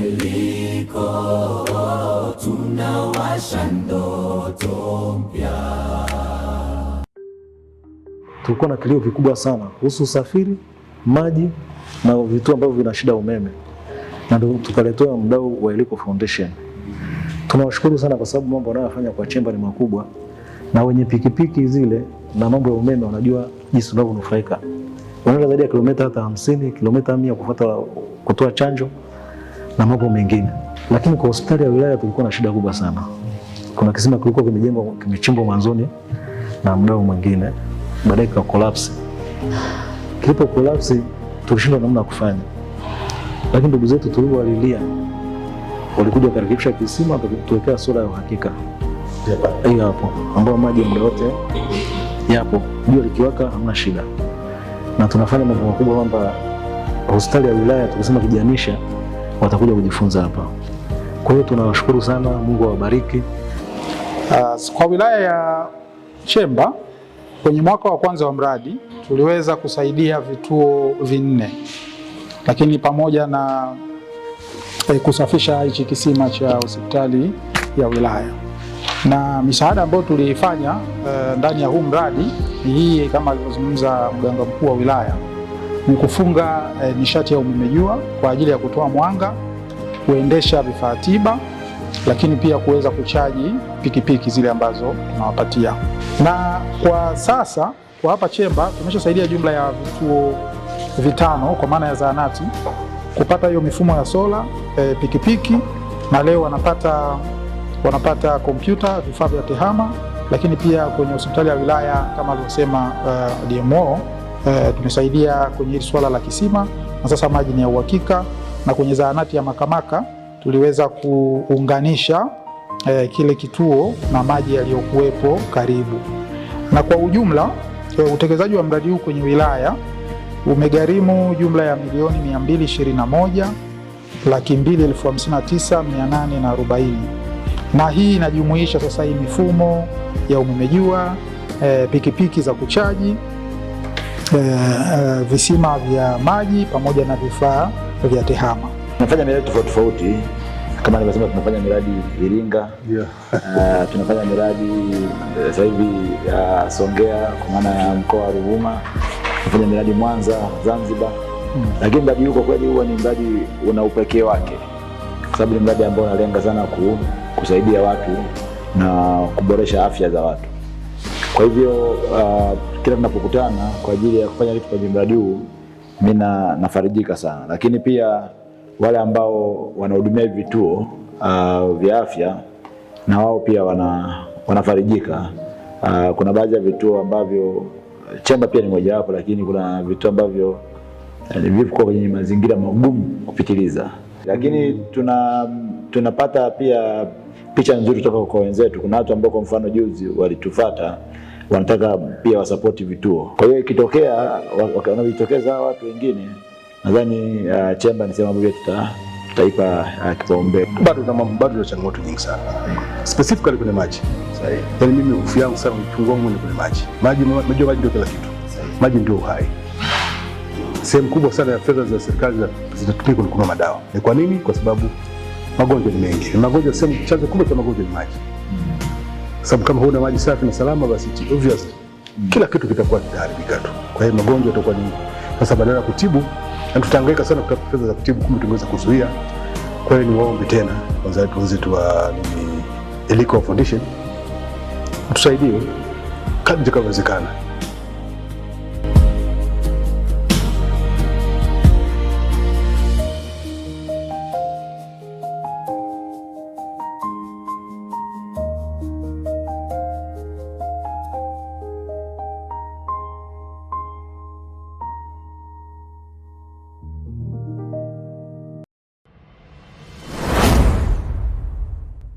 Eliko, tunawasha ndoto mpya. Tulikuwa na kilio vikubwa sana kuhusu usafiri, maji na vitu ambavyo vina shida umeme, na ndio tukaletewa mdau wa Eliko Foundation. Tunawashukuru sana kwa sababu mambo wanayofanya kwa Chemba ni makubwa, na wenye pikipiki zile na mambo ya umeme wanajua jinsi tunavyonufaika. Wanaenda zaidi ya kilomita hata 50, kilomita 100 kufuata kutoa chanjo na mambo mengine. Lakini kwa hospitali ya wilaya tulikuwa na shida kubwa sana. Kuna kisima kilikuwa kimechimbwa mwanzoni na mdau mwingine, baadaye kika collapse. Kilipo collapse tulishindwa namna ya kufanya. Lakini ndugu zetu tuliwalilia, walikuja kurekebisha kisima, tuwekea sola ya uhakika. Hiyo hapo ambao maji muda wote yapo, jua likiwaka hamna shida. Na tunafanya mambo makubwa kwamba hospitali ya wilaya tukisema kijanisha watakuja kujifunza hapa. Kwa hiyo tunawashukuru sana, Mungu awabariki. Kwa wilaya ya Chemba kwenye mwaka wa kwanza wa mradi tuliweza kusaidia vituo 4, lakini pamoja na kusafisha hichi kisima cha hospitali ya wilaya. Na misaada ambayo tuliifanya ndani ya huu mradi ni hii, kama alivyozungumza mganga mkuu wa wilaya, ni kufunga nishati ya umeme jua kwa ajili ya kutoa mwanga, kuendesha vifaa tiba, lakini pia kuweza kuchaji pikipiki zile ambazo tunawapatia. Na kwa sasa kwa hapa Chemba tumeshasaidia jumla ya vituo 5 kwa maana ya zahanati kupata hiyo mifumo ya sola, pikipiki, na leo wanapata kompyuta, vifaa vya tehama. Lakini pia kwenye hospitali ya wilaya kama alivyosema DMO, tumesaidia kwenye hili swala la kisima na sasa maji ni ya uhakika, na kwenye zahanati ya Makamaka tuliweza kuunganisha kile kituo na maji yaliyokuwepo karibu. Na kwa ujumla utekelezaji wa mradi huu kwenye wilaya umegharimu jumla ya milioni 221,259,840, na hii inajumuisha sasa hii mifumo ya umeme jua, pikipiki za kuchaji, visima vya maji pamoja na vifaa vya tehama. Tunafanya miradi tofauti kama nilivyosema, tunafanya miradi Iringa, tunafanya miradi sasa hivi Songea kwa maana ya mkoa wa Ruvuma, tunafanya miradi Mwanza, Zanzibar. Lakini mradi huu kwa kweli huwa ni mradi una upekee wake, kwa sababu ni mradi ambao unalenga sana kusaidia watu na kuboresha afya za watu. Kwa hivyo kila tunapokutana kwa ajili ya kufanya kitu kwenye mradi huu, mimi nafarijika sana. Lakini pia wale ambao wanahudumia vituo vya afya na wao pia wanafarijika. Kuna baadhi ya vituo ambavyo Chemba pia ni moja wapo, lakini kuna vituo ambavyo vipo kwenye mazingira magumu kupitiliza. Lakini tunapata pia picha nzuri kutoka kwa wenzetu. Kuna watu ambao kwa mfano juzi walitufuata, wanataka pia wasapoti vituo. Kwa hiyo ikitokea wanajitokeza watu wengine, nadhani Chemba ni sehemu ambayo tutaipa kipaumbele. Bado na changamoto nyingi sana. Specifically kwenye maji. Sahihi. Yaani mimi hofu yangu sana mchungu wangu ni kwenye maji. Maji ndio kila kitu. Maji ndio uhai. Sehemu kubwa sana ya fedha za serikali zinatumika kununua madawa. Ni kwa nini? Kwa sababu magonjwa ni mengi. Magonjwa, sehemu chanzo kubwa cha magonjwa ni maji. Sababu kama huna maji safi na salama, basi obviously kila kitu kitakuwa kitaharibika tu. Kwa hiyo magonjwa yatakuwa ni sasa, badala ya kutibu na tutahangaika sana kutafuta fedha za kutibu, kumbe tungeweza kuzuia. Kwa hiyo niwaombe tena wenzetu wa Eliko Foundation tusaidie kadri itakavyowezekana.